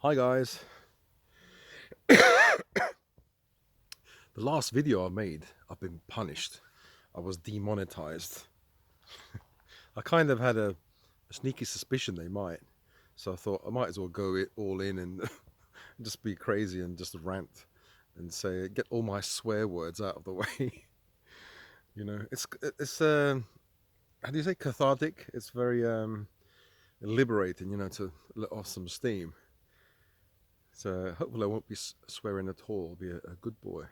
Hi guys. The last video I made, I've been punished. I was demonetized. I kind of had a sneaky suspicion they might. So I thought I might as well go it all in and just be crazy and just rant and say get all my swear words out of the way. It's how do you say, cathartic? It's very liberating, to let off some steam. So hopefully I won't be swearing at all. I'll be a good boy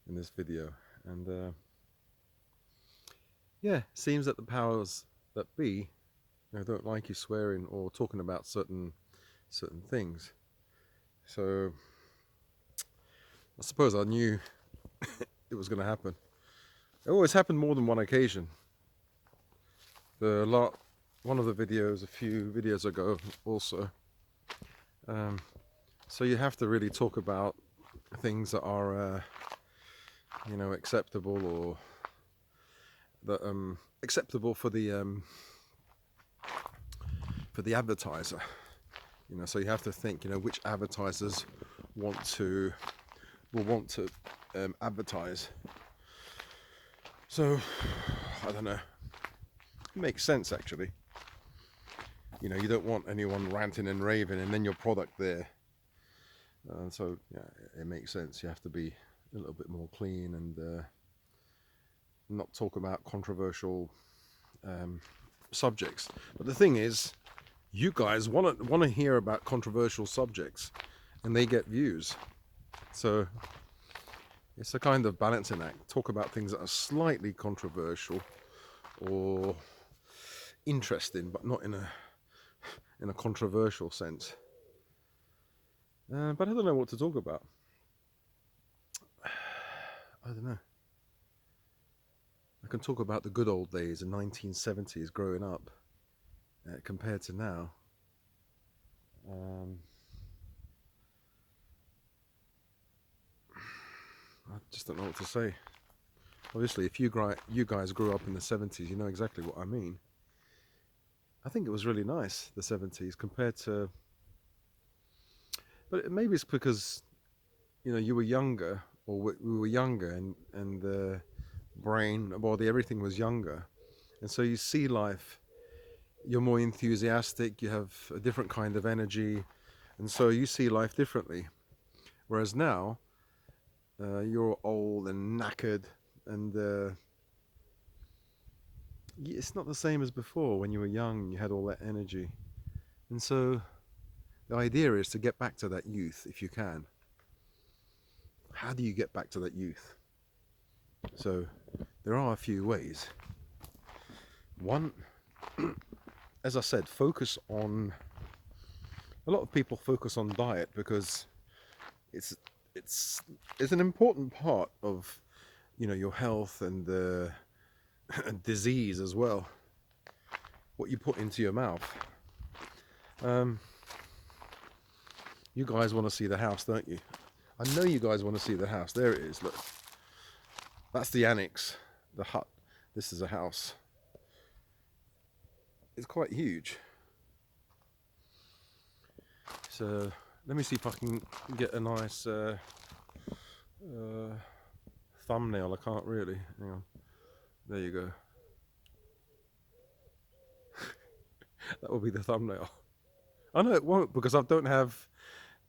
in this video. And yeah, seems that the powers that be, don't like you swearing or talking about certain things. So I suppose I knew it was going to happen. It always happened more than one occasion. One of the videos, a few videos ago, also. So you have to really talk about things that are, acceptable or that acceptable for the advertiser. So you have to think, which advertisers will want to advertise. So I don't know. It makes sense actually. You don't want anyone ranting and raving and then your product there. So yeah, it makes sense. You have to be a little bit more clean and not talk about controversial subjects. But the thing is, you guys want to hear about controversial subjects, and they get views. So it's a kind of balancing act. Talk about things that are slightly controversial or interesting, but not in a controversial sense. But I don't know what to talk about. I don't know. I can talk about the good old days, the 1970s, growing up, compared to now. I just don't know what to say. Obviously, if you guys grew up in the 70s, you know exactly what I mean. I think it was really nice, the 70s, compared to... But maybe it's because, you were younger, or we were younger, and the brain, body, everything was younger. And so you see life, you're more enthusiastic, you have a different kind of energy, and so you see life differently. Whereas now, you're old and knackered, and it's not the same as before when you were young and you had all that energy. And so the idea is to get back to that youth if you can. How do you get back to that youth? So there are a few ways. One, as I said, a lot of people focus on diet because it's an important part of your health and disease as well. What you put into your mouth. You guys want to see the house, don't you? I know you guys want to see the house. There it is. Look, that's the annex, the hut. This is a house. It's quite huge. So let me see if I can get a nice thumbnail. I can't really. Hang on. There you go. That will be the thumbnail. I know it won't because I don't have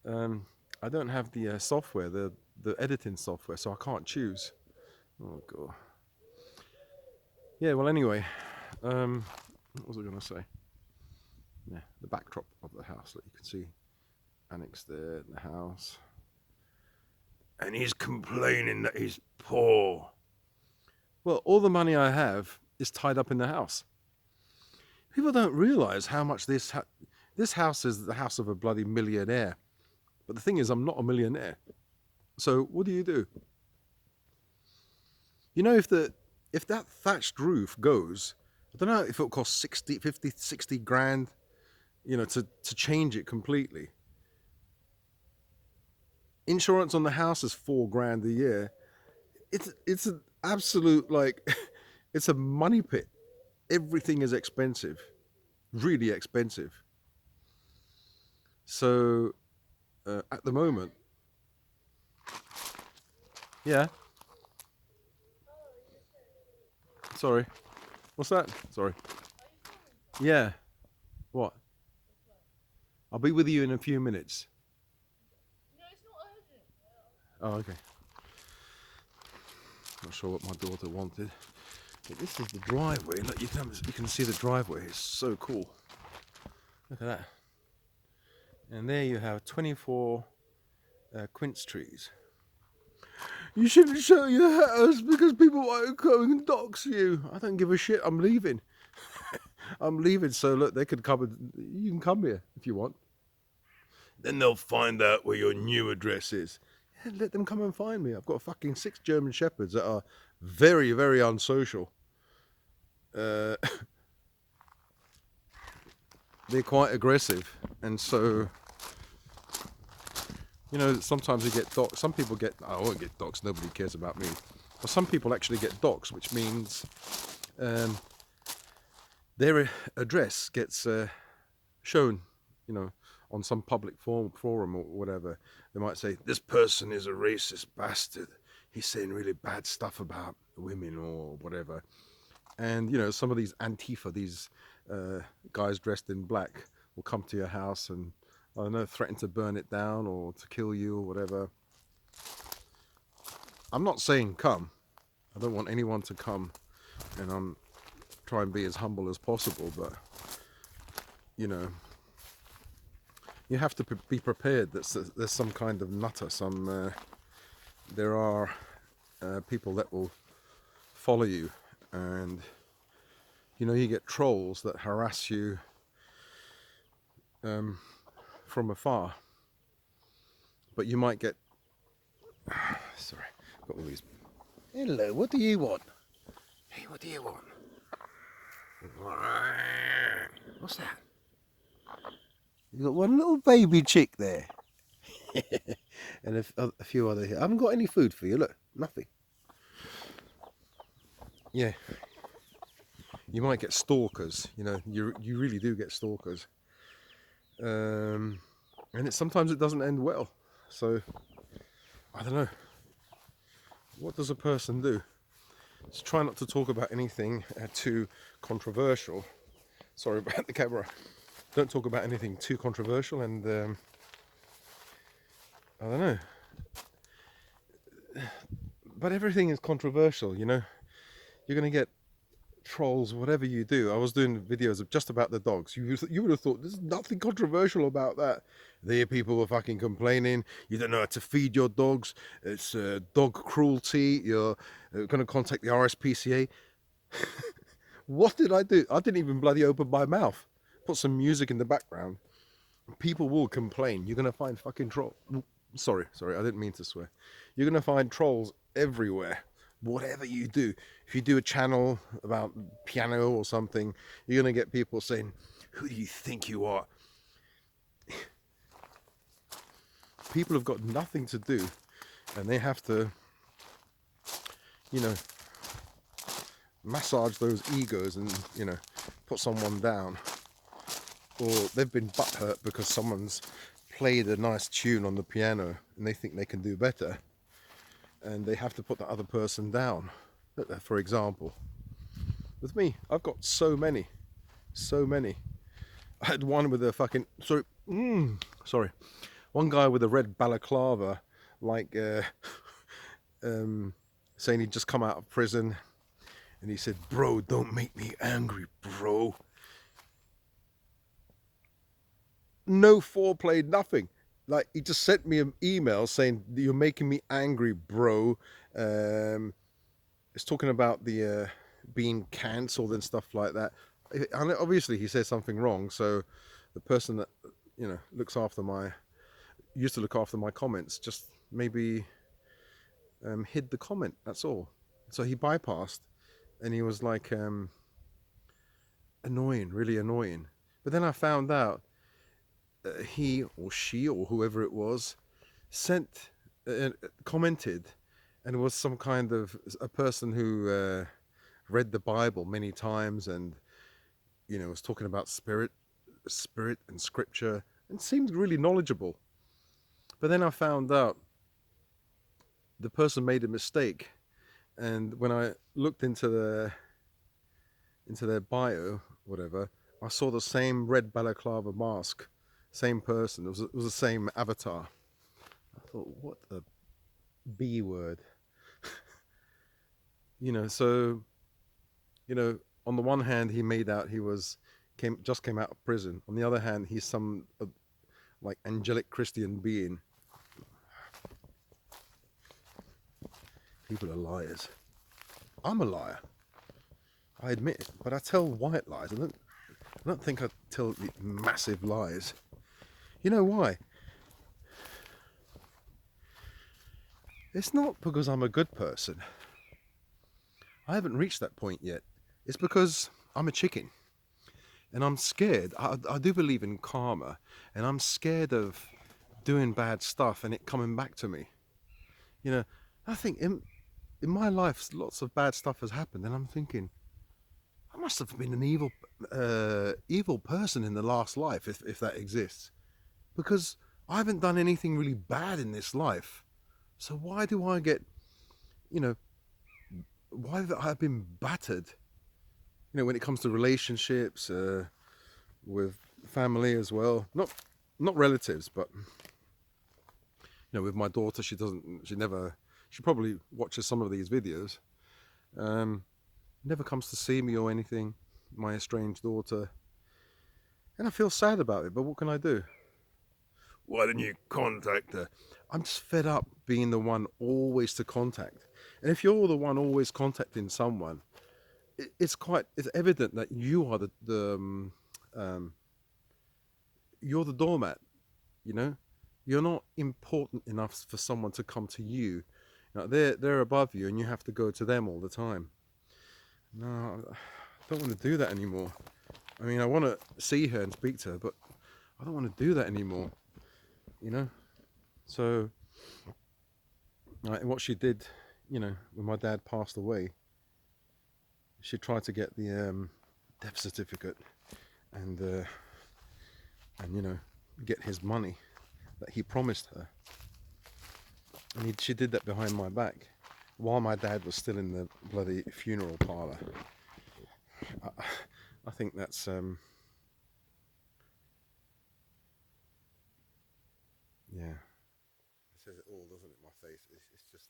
the software, the editing software, so I can't choose. Oh god. Yeah. Well, anyway, what was I going to say? Yeah, the backdrop of the house that you can see, annex there in the house, and he's complaining that he's poor. Well, all the money I have is tied up in the house. People don't realize how much this house is the house of a bloody millionaire. But the thing is, I'm not a millionaire. So what do? If that thatched roof goes, I don't know if it'll cost 60, 50, 60 grand, to change it completely. Insurance on the house is 4 grand a year. It's an absolute, it's a money pit. Everything is expensive, really expensive. So at the moment, yeah. Sorry. What's that? Sorry. Yeah. What? I'll be with you in a few minutes. Oh, okay. Not sure what my daughter wanted. But this is the driveway. Look, you can see the driveway. It's so cool. Look at that. And there you have 24 quince trees. You shouldn't show your house because people might come and dox you. I don't give a shit. I'm leaving. I'm leaving. So look, they could come and you can come here if you want. Then they'll find out where your new address is. Yeah, let them come and find me. I've got fucking 6 German Shepherds that are very, very unsocial. They're quite aggressive, and so you know sometimes you get doxed. Some people get I won't get doxed. Nobody cares about me. But some people actually get doxed, which means their address gets shown. You know, on some public forum or whatever. They might say this person is a racist bastard. He's saying really bad stuff about women or whatever. And you know, some of these Antifa, these guys dressed in black, will come to your house and I don't know, threaten to burn it down or to kill you or whatever. I'm not saying come. I don't want anyone to come, and I'm trying to be as humble as possible. But you know, you have to be prepared that there's some kind of nutter. There are people that will follow you, and you know, you get trolls that harass you from afar, but you might get sorry, got all these. Hello, what do you want? Hey, what do you want? What's that? You got one little baby chick there. And a few other here. I haven't got any food for you, look, nothing. Yeah. You might get stalkers, you know, you really do get stalkers. And sometimes it doesn't end well. So, I don't know. What does a person do? Just try not to talk about anything too controversial. Sorry about the camera. Don't talk about anything too controversial, and I don't know. But everything is controversial, you know. You're going to get trolls, whatever you do. I was doing videos of just about the dogs. You would have thought there's nothing controversial about that. There people were fucking complaining. You don't know how to feed your dogs. It's dog cruelty. You're going to contact the RSPCA. What did I do? I didn't even bloody open my mouth. Put some music in the background. People will complain. You're going to find fucking trolls. Sorry, I didn't mean to swear. You're going to find trolls everywhere. Whatever you do, if you do a channel about piano or something, you're going to get people saying, who do you think you are? People have got nothing to do, and they have to, you know, massage those egos and, you know, put someone down. Or they've been butthurt because someone's played a nice tune on the piano and they think they can do better, and they have to put the other person down. For example, with me, I've got so many. I had one with a fucking one guy with a red balaclava, like saying he'd just come out of prison, and he said, "Bro, don't make me angry, bro." No foreplay, nothing. Like, he just sent me an email saying, "You're making me angry, bro." It's talking about the being cancelled and stuff like that. And obviously he said something wrong, so the person that, you know, used to look after my comments just maybe hid the comment, that's all. So he bypassed, and he was like annoying, really annoying. But then I found out he or she or whoever it was commented, and it was some kind of a person who read the Bible many times, and you know, was talking about spirit and scripture. and seemed really knowledgeable. But then I found out the person made a mistake, and when I looked into their bio, whatever, I saw the same red balaclava mask, same person. It was the same avatar. I thought, what a B word, So on the one hand, he made out he just came out of prison. On the other hand, he's some like angelic Christian being. People are liars. I'm a liar. I admit it, but I tell white lies. I don't think I tell massive lies. You know why? It's not because I'm a good person. I haven't reached that point yet. It's because I'm a chicken. And I'm scared. I do believe in karma. And I'm scared of doing bad stuff and it coming back to me. I think in my life, lots of bad stuff has happened. And I'm thinking, I must have been an evil person in the last life, if that exists. Because I haven't done anything really bad in this life. So why do I get, why have I been battered? When it comes to relationships, with family as well. Not relatives, but with my daughter, she probably watches some of these videos. Never comes to see me or anything, my estranged daughter. And I feel sad about it, but what can I do? Why didn't you contact her? I'm just fed up being the one always to contact. And if you're the one always contacting someone, it's evident that you are you're the doormat. You're not important enough for someone to come to you. They're above you, and you have to go to them all the time. No, I don't want to do that anymore. I mean, I want to see her and speak to her, but I don't want to do that anymore. So what she did, when my dad passed away, she tried to get the death certificate and get his money that he promised her. And she did that behind my back while my dad was still in the bloody funeral parlour. I think that's yeah, it says it all, doesn't it? My face, it's just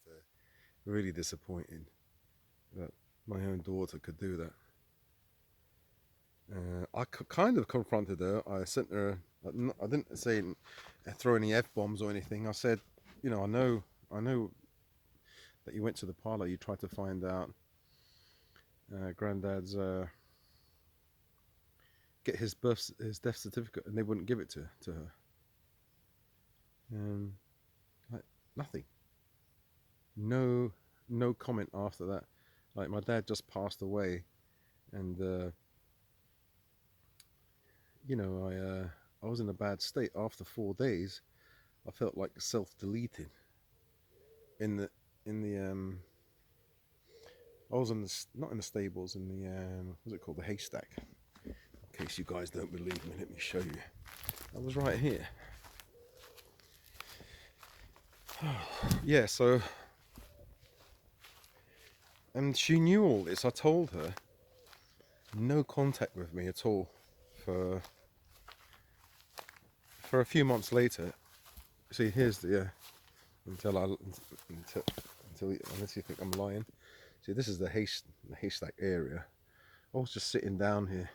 really disappointing that my own daughter could do that. I kind of confronted her. I sent her. I didn't say throw any f-bombs or anything. I said, I know that you went to the parlour. You tried to find out Granddad's get his death certificate, and they wouldn't give it to her. Like nothing. No comment after that. Like my dad just passed away, and I was in a bad state. After 4 days, I felt like self-deleting. In the I was not in the stables, in the what's it called, the haystack. In case you guys don't believe me, let me show you. I was right here. Yeah, so, and she knew all this. I told her no contact with me at all for a few months later. See, here's the until unless you think I'm lying. See, this is the haystack area. I was just sitting down here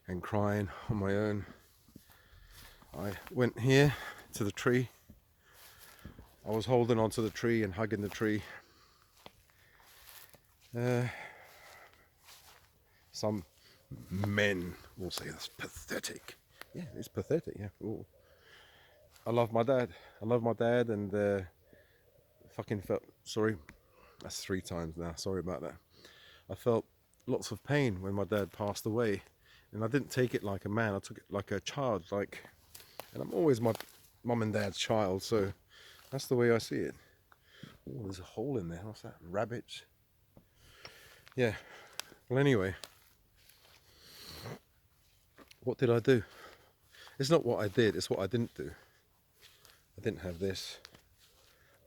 and crying on my own. I went here to the tree. I was holding onto the tree and hugging the tree. Some men will say that's pathetic. Yeah, it's pathetic. Yeah. Ooh. I love my dad. And fucking felt sorry. That's 3 times now. Sorry about that. I felt lots of pain when my dad passed away, and I didn't take it like a man. I took it like a child. And I'm always my mum and dad's child, so that's the way I see it. Oh, there's a hole in there. What's that? Rabbits. Yeah. Well, anyway, what did I do? It's not what I did, it's what I didn't do. I didn't have this.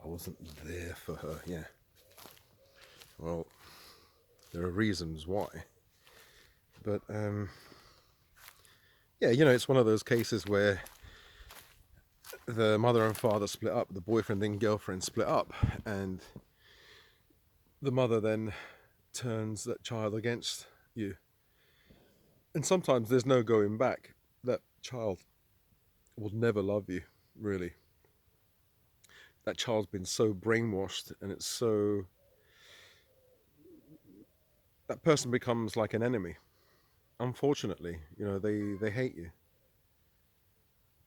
I wasn't there for her, yeah. Well, there are reasons why. But, yeah, it's one of those cases where the mother and father split up, the boyfriend and girlfriend split up, and the mother then turns that child against you. And sometimes there's no going back. That child will never love you, really. That child's been so brainwashed, and it's so... that person becomes like an enemy. Unfortunately, they hate you.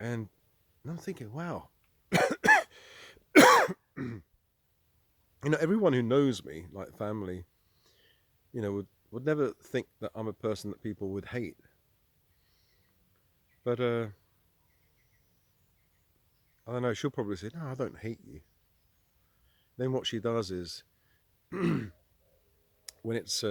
And I'm thinking, wow, everyone who knows me, like family, would never think that I'm a person that people would hate. But I don't know, she'll probably say, no, I don't hate you. Then what she does is, when it's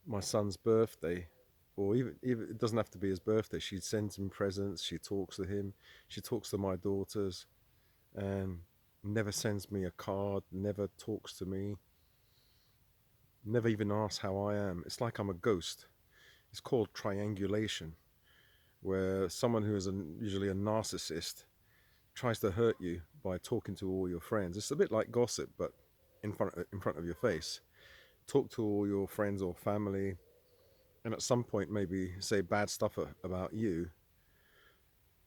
my son's birthday, or even it doesn't have to be his birthday, she sends him presents, she talks to him, she talks to my daughters, and never sends me a card, never talks to me, never even asks how I am. It's like I'm a ghost. It's called triangulation, where someone who is usually a narcissist tries to hurt you by talking to all your friends. It's a bit like gossip, but in front of your face. Talk to all your friends or family, and at some point maybe say bad stuff about you.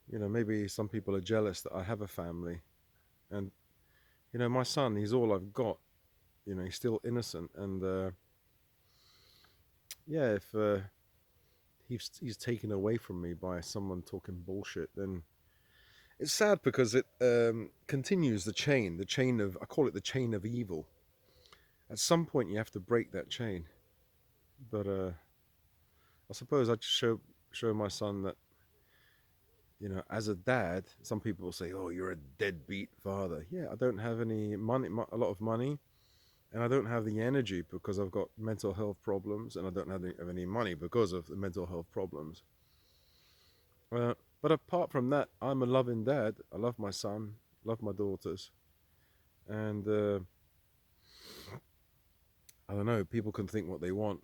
Maybe some people are jealous that I have a family, and my son, he's all I've got. He's still innocent, and yeah, if he's taken away from me by someone talking bullshit, then it's sad, because it continues the chain of, I call it the chain of evil. At some point you have to break that chain. But I suppose I just show my son that, as a dad, some people will say, oh, you're a deadbeat father. Yeah, I don't have any money, a lot of money, and I don't have the energy because I've got mental health problems, and I don't have any money because of the mental health problems. But apart from that, I'm a loving dad. I love my son, love my daughters, and I don't know, people can think what they want.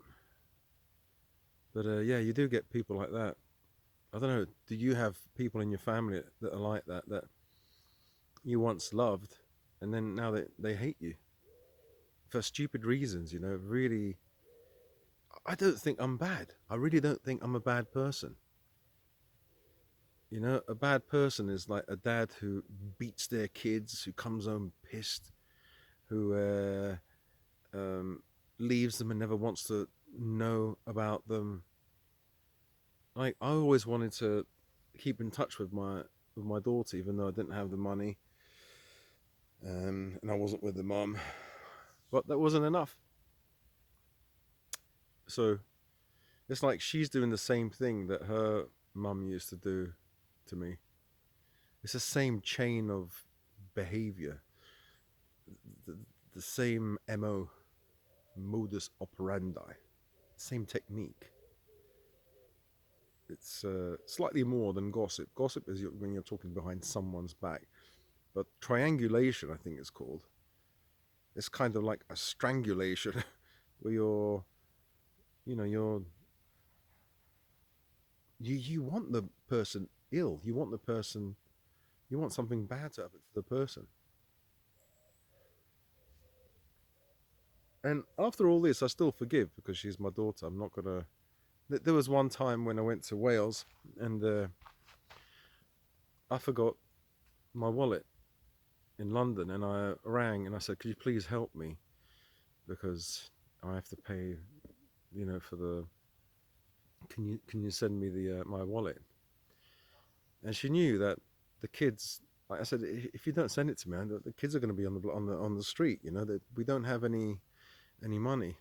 But yeah, you do get people like that. I don't know, do you have people in your family that are like that, that you once loved, and then now they hate you for stupid reasons, really? I don't think I'm bad. I really don't think I'm a bad person. A bad person is like a dad who beats their kids, who comes home pissed, who um, leaves them and never wants to know about them. I always wanted to keep in touch with my daughter, even though I didn't have the money, and I wasn't with the mom. But that wasn't enough. So it's like she's doing the same thing that her mum used to do to me. It's the same chain of behavior, the, the same MO, modus operandi, same technique. It's slightly more than gossip. Gossip is when you're talking behind someone's back. But triangulation, I think it's called. It's kind of like a strangulation where you know, you're, you want the person ill. You want something bad to happen to the person. And after all this, I still forgive because she's my daughter. I'm not gonna. There was one time when I went to Wales, and I forgot my wallet in London, and I rang and I said, "Could you please help me? Because I have to pay, for the. Can you send me the my wallet?" And she knew that the kids. Like I said, if you don't send it to me, the kids are going to be on the street. That we don't have any money,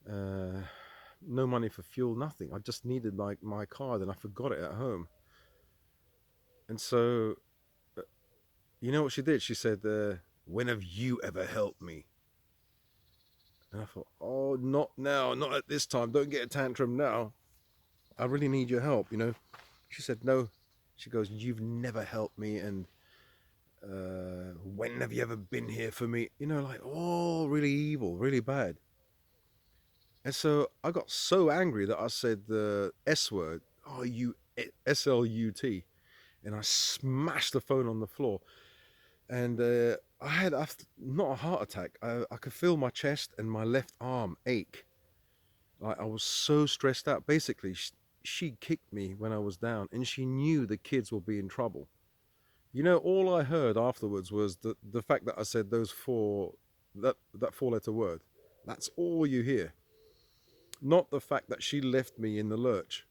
uh, no money for fuel, nothing. I just needed like my card, and I forgot it at home. And so, uh, you know what she did? She said, "When have you ever helped me?" And I thought, "Oh, not now, not at this time. Don't get a tantrum now. I really need your help." She said, no. She goes, you've never helped me, and when have you ever been here for me? You know, like, oh, really evil, really bad. And so I got so angry that I said the S word, oh, you SLUT, and I smashed the phone on the floor. And I had not a heart attack. I could feel my chest and my left arm ache. Like I was so stressed out. Basically, she kicked me when I was down, and she knew the kids would be in trouble. You know, all I heard afterwards was the fact that I said that four-letter word. That's all you hear. Not the fact that she left me in the lurch.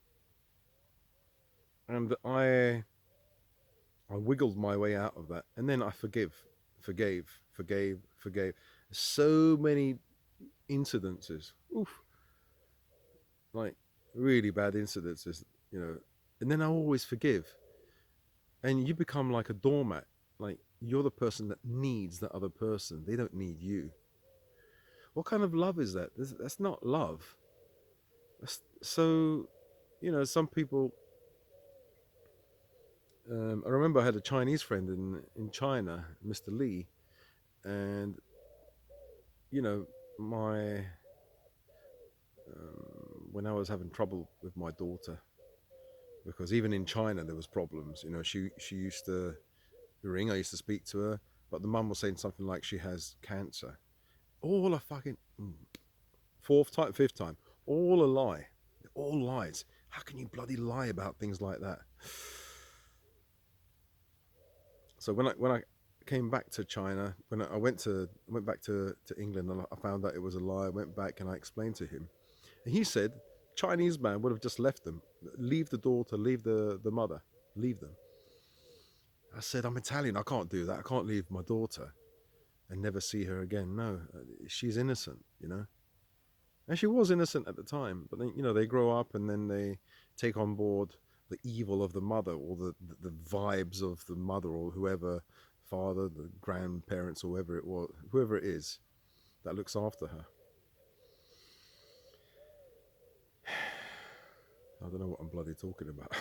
And I wiggled my way out of that. And then I forgave. So many incidences. Oof. Like really bad incidences, you know. And then I always forgive. And you become like a doormat. Like you're the person that needs the other person. They don't need you. What kind of love is that? That's not love. So, you know, some people. I remember I had a Chinese friend in China, Mr. Lee, and you know, my when I was having trouble with my daughter, because even in China there was problems. You know, she used to ring. I used to speak to her, but the mum was saying something like she has cancer. All a fucking fourth time, fifth time, all a lie, all lies. How can you bloody lie about things like that? So when I came back to China, when I went back to England, and I found out it was a lie. I went back and I explained to him, and he said Chinese man would have just left them, leave the daughter, leave the mother, leave them. I said, I'm Italian, I can't do that. I can't leave my daughter and never see her again. No, she's innocent, you know. And she was innocent at the time, but then, you know, they grow up and then they take on board the evil of the mother, or the vibes of the mother, or whoever, father, the grandparents, or whoever it is that looks after her. I don't know what I'm bloody talking about.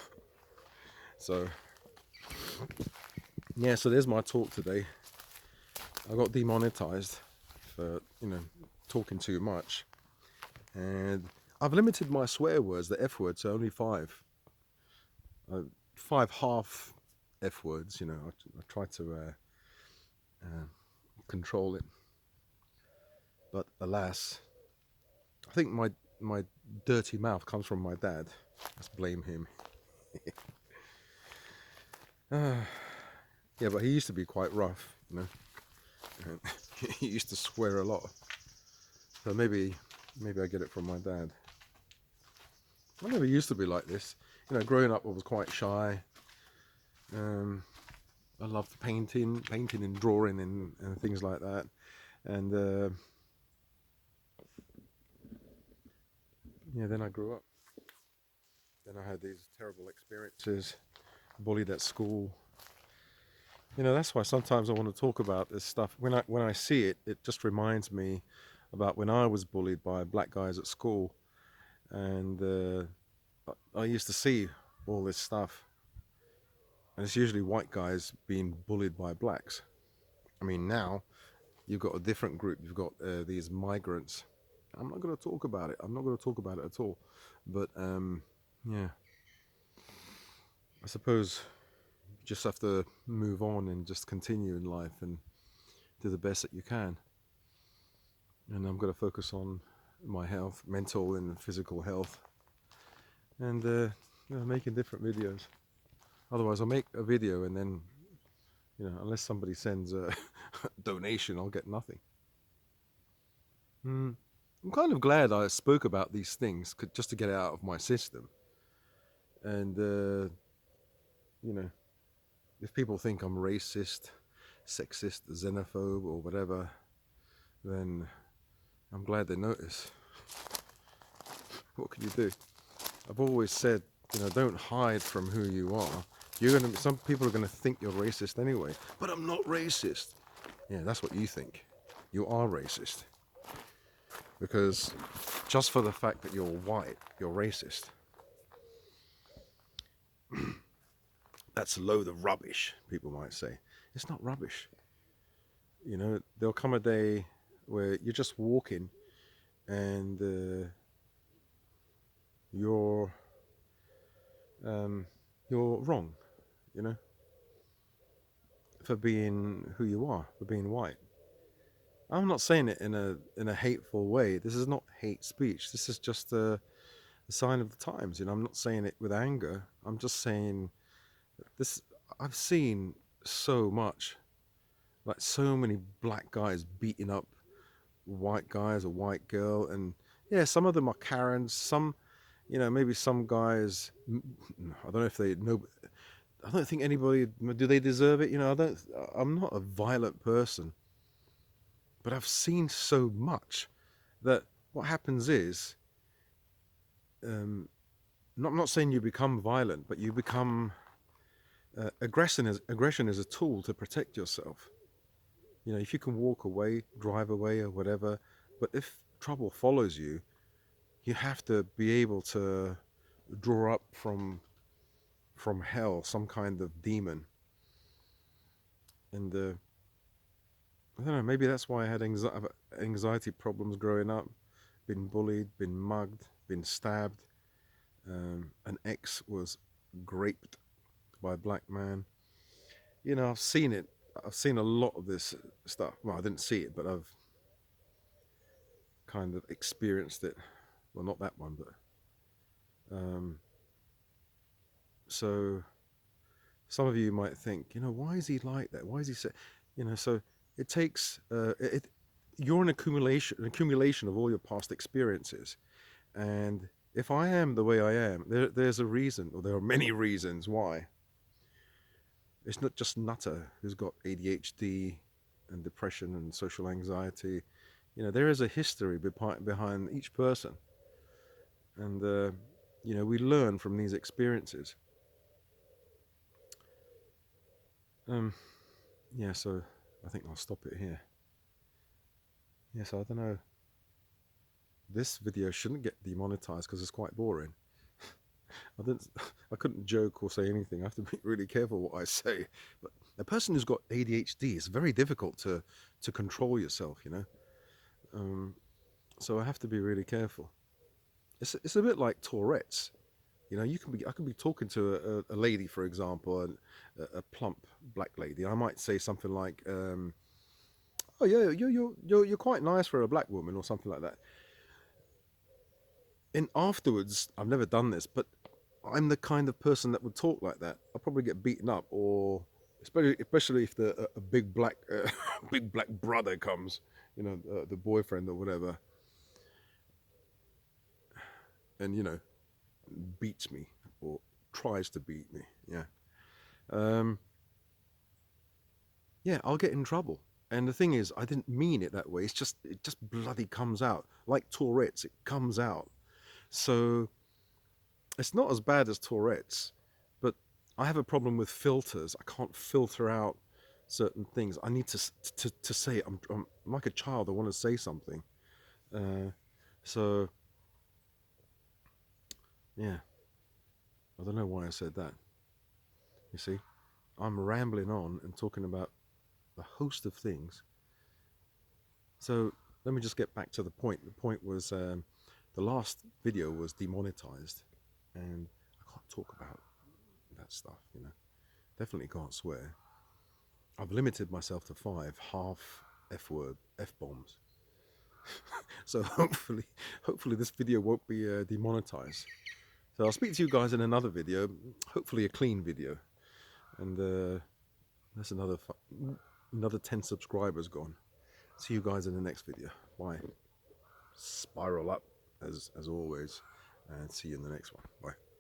So, yeah, so there's my talk today. I got demonetized for, you know, talking too much. And I've limited my swear words, the F word, to only 5. 5 half F words, you know. I try to control it. But alas, I think my dirty mouth comes from my dad. Let's blame him. Yeah, but he used to be quite rough, you know. He used to swear a lot. So maybe I get it from my dad. I never used to be like this. You know, growing up I was quite shy. I loved painting and drawing and things like that. And yeah, then I grew up. Then I had these terrible experiences, bullied at school. You know, that's why sometimes I want to talk about this stuff. When I see it, it just reminds me about when I was bullied by black guys at school, and I used to see all this stuff, and it's usually white guys being bullied by blacks. I mean, now you've got a different group. You've got these migrants. I'm not going to talk about it. I'm not going to talk about it at all. But yeah, I suppose you just have to move on and just continue in life and do the best that you can. And I'm going to focus on my health, mental and physical health, and you know, making different videos. Otherwise, I'll make a video and then, you know, unless somebody sends a donation, I'll get nothing. I'm kind of glad I spoke about these things just to get it out of my system. And, you know, if people think I'm racist, sexist, xenophobe, or whatever, then I'm glad they notice. What can you do? I've always said, you know, don't hide from who you are. Some people are gonna think you're racist anyway. But I'm not racist. Yeah, that's what you think. You are racist. Because just for the fact that you're white, you're racist. that's a load of rubbish, people might say. It's not rubbish. You know, there'll come a day where you're just walking and you're um, you're wrong, you know, for being who you are, for being white. I'm not saying it in a hateful way. This is not hate speech. This is just a sign of the times. You know, I'm not saying it with anger. I'm just saying this. I've seen so much, like so many black guys beating up white guys, a white girl, and yeah, some of them are Karens. Some, you know, maybe some guys. I don't know if they know. I don't think anybody. Do they deserve it? You know, I don't. I'm not a violent person, but I've seen so much that what happens is, um, I'm not saying you become violent, but you become aggression is a tool to protect yourself. You know, if you can walk away, drive away, or whatever, but if trouble follows you, you have to be able to draw up from hell some kind of demon. And I don't know, maybe that's why I had anxiety problems growing up. Been bullied, been mugged, been stabbed. An ex was raped by a black man. You know, I've seen it. I've seen a lot of this stuff. Well, I didn't see it, but I've kind of experienced it. Well, not that one, but um, so some of you might think, you know, why is he like that? Why is he so? You know, so it takes you're an accumulation of all your past experiences, and if I am the way I am, there's a reason, or there are many reasons why. It's not just Nutter who's got ADHD and depression and social anxiety. You know, there is a history behind each person, and you know, we learn from these experiences. Um, yeah, so I think I'll stop it here. Yeah, so I don't know. This video shouldn't get demonetized because it's quite boring. I didn't, I couldn't joke or say anything. I have to be really careful what I say. But a person who's got ADHD, it's very difficult to control yourself, you know. Um, so I have to be really careful. It's a bit like Tourette's. You know, I could be talking to a lady, for example, a plump black lady. I might say something like, "Oh yeah, you're quite nice for a black woman," or something like that. And afterwards, I've never done this, but I'm the kind of person that would talk like that. I'll probably get beaten up, or especially if a big black big black brother comes, you know, the boyfriend or whatever, and you know, beats me or tries to beat me. Yeah, um, yeah, I'll get in trouble. And the thing is, I didn't mean it that way. It just bloody comes out like Tourette's. It comes out. So it's not as bad as Tourette's, but I have a problem with filters. I can't filter out certain things. I need to say I'm like a child. I want to say something. Uh, so yeah, I don't know why I said that. You see, I'm rambling on and talking about a host of things. So let me just get back to the point. The point was the last video was demonetized, and I can't talk about that stuff. You know, definitely can't swear. I've limited myself to 5 half F word F bombs. So hopefully this video won't be demonetized. So I'll speak to you guys in another video, hopefully a clean video. And that's another 10 subscribers gone. See you guys in the next video. Bye. Spiral up as always, and see you in the next one. Bye.